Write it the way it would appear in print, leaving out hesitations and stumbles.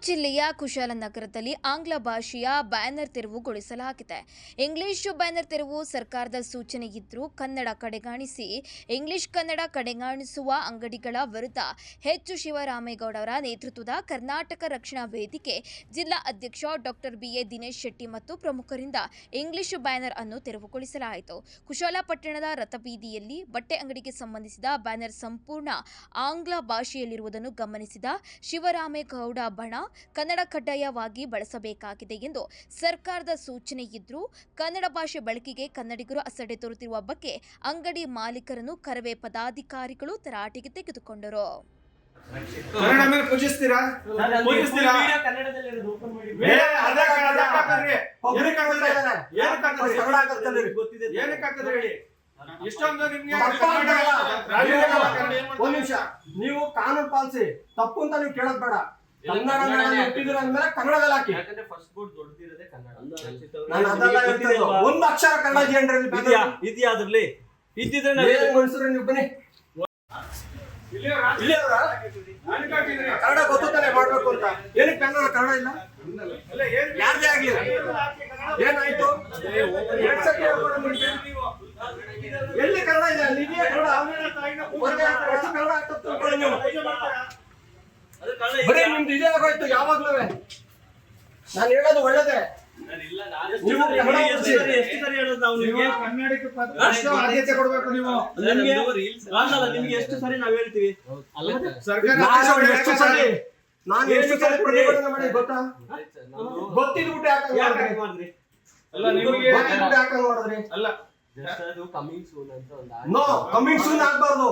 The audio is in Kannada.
ಜಿಲ್ಲೆಯ ಕುಶಾಲನಗರದಲ್ಲಿ ಆಂಗ್ಲ ಭಾಷೆಯ ಬ್ಯಾನರ್ ತೆರವುಗೊಳಿಸಲಾಗಿದೆ. ಇಂಗ್ಲಿಷ್ ಬ್ಯಾನರ್ ತೆರವು ಸರ್ಕಾರದ ಸೂಚನೆ ಇದ್ರೂ ಕನ್ನಡ ಕಡೆಗಾಣಿಸಿ ಕನ್ನಡ ಕಡೆಗಾಣಿಸುವ ಅಂಗಡಿಗಳ ವಿರುದ್ಧ ಎಚ್. ಶಿವರಾಮೇಗೌಡ ಅವರ ನೇತೃತ್ವದ ಕರ್ನಾಟಕ ರಕ್ಷಣಾ ವೇದಿಕೆ ಜಿಲ್ಲಾ ಅಧ್ಯಕ್ಷ ಡಾಕ್ಟರ್ ಬಿ.ಎ. ದಿನೇಶ್ ಶೆಟ್ಟಿ ಮತ್ತು ಪ್ರಮುಖರಿಂದ ಇಂಗ್ಲಿಷ್ ಬ್ಯಾನರ್ ಅನ್ನು ತೆರವುಗೊಳಿಸಲಾಯಿತು. ಕುಶಾಲ ಪಟ್ಟಣದ ರಥಬೀದಿಯಲ್ಲಿ ಬಟ್ಟೆ ಅಂಗಡಿಗೆ ಸಂಬಂಧಿಸಿದ ಬ್ಯಾನರ್ ಸಂಪೂರ್ಣ ಆಂಗ್ಲ ಭಾಷೆಯಲ್ಲಿರುವುದನ್ನು ಗಮನಿಸಿದ ಶಿವರಾಮೇಗೌಡ ಬಣ ಕನ್ನಡ ಕಡ್ಡಾಯವಾಗಿ ಬಳಸಬೇಕಾಗಿದೆ ಎಂದು ಸರ್ಕಾರದ ಸೂಚನೆ ಇದ್ರೂ ಕನ್ನಡ ಭಾಷೆ ಬಳಕೆಗೆ ಕನ್ನಡಿಗರು ಅಸಡ್ಡೆ ತೋರುತ್ತಿರುವ ಬಗ್ಗೆ ಅಂಗಡಿ ಮಾಲೀಕರನ್ನು ಕರವೇ ಪದಾಧಿಕಾರಿಗಳು ತರಾಟೆಗೆ ತೆಗೆದುಕೊಂಡರು. ಕನ್ನಡ ಮೇಲೆ ಪೂಜಿಸ್ತೀರಾ? ನೀವು ಕಾನೂನು ಪಾಲಿಸಿ, ತಪ್ಪು ಅಂತ ನೀವು ಕೇಳೋದ್ ಬೇಡ. ಕನ್ನಡದಲ್ಲಿ ಹಾಕಿ. ಒಂದು ಅಕ್ಷರ ಕನ್ನಡ ಇದೆಯಾ ಅದ್ರಲ್ಲಿ? ಇದ್ದಿದ್ರೆ ಮನುಷ್ಯರು ನೀವು ಬನ್ನಿ. ಕನ್ನಡ ಗೊತ್ತಾನೆ ಮಾಡ್ಬೇಕು ಅಂತ. ಏನಕ್ಕೆ ಕನ್ನಡ ಇಲ್ಲ? ಯಾರದೇ ಆಗ್ಲಿ ಏನಾಯ್ತು? ಎಲ್ಲಿ ಕನ್ನಡ ಇದೆ? ಅಲ್ಲಿದೆಯಾ ಕನ್ನಡ? ಕನ್ನಡ ಬರೀ ನಿಮ್ದು ಇದೇ ಆಗೋಯ್ತು. ಯಾವಾಗ್ಲೂ ನಾನು ಹೇಳೋದು ಒಳ್ಳೇದೇ. ಆದ್ಯತೆ ಕೊಡ್ಬೇಕು. ನೀವು ನಿಮ್ಗೆ ಎಷ್ಟು ಸರಿ ನಾವ್ ಹೇಳ್ತೀವಿ? ನಾನು ಎಷ್ಟು ಸರಿ ಪ್ರತಿಭಟನೆ ಮಾಡಿ ಗೊತ್ತಾ? ಗೊತ್ತಿದ್ಬಿಟ್ಟು ಯಾಕೆ ಮಾಡಿದ್ರಿ? ಕಮಿಂಗ್ ಸೂನ್ ಆಗ್ಬಾರ್ದು.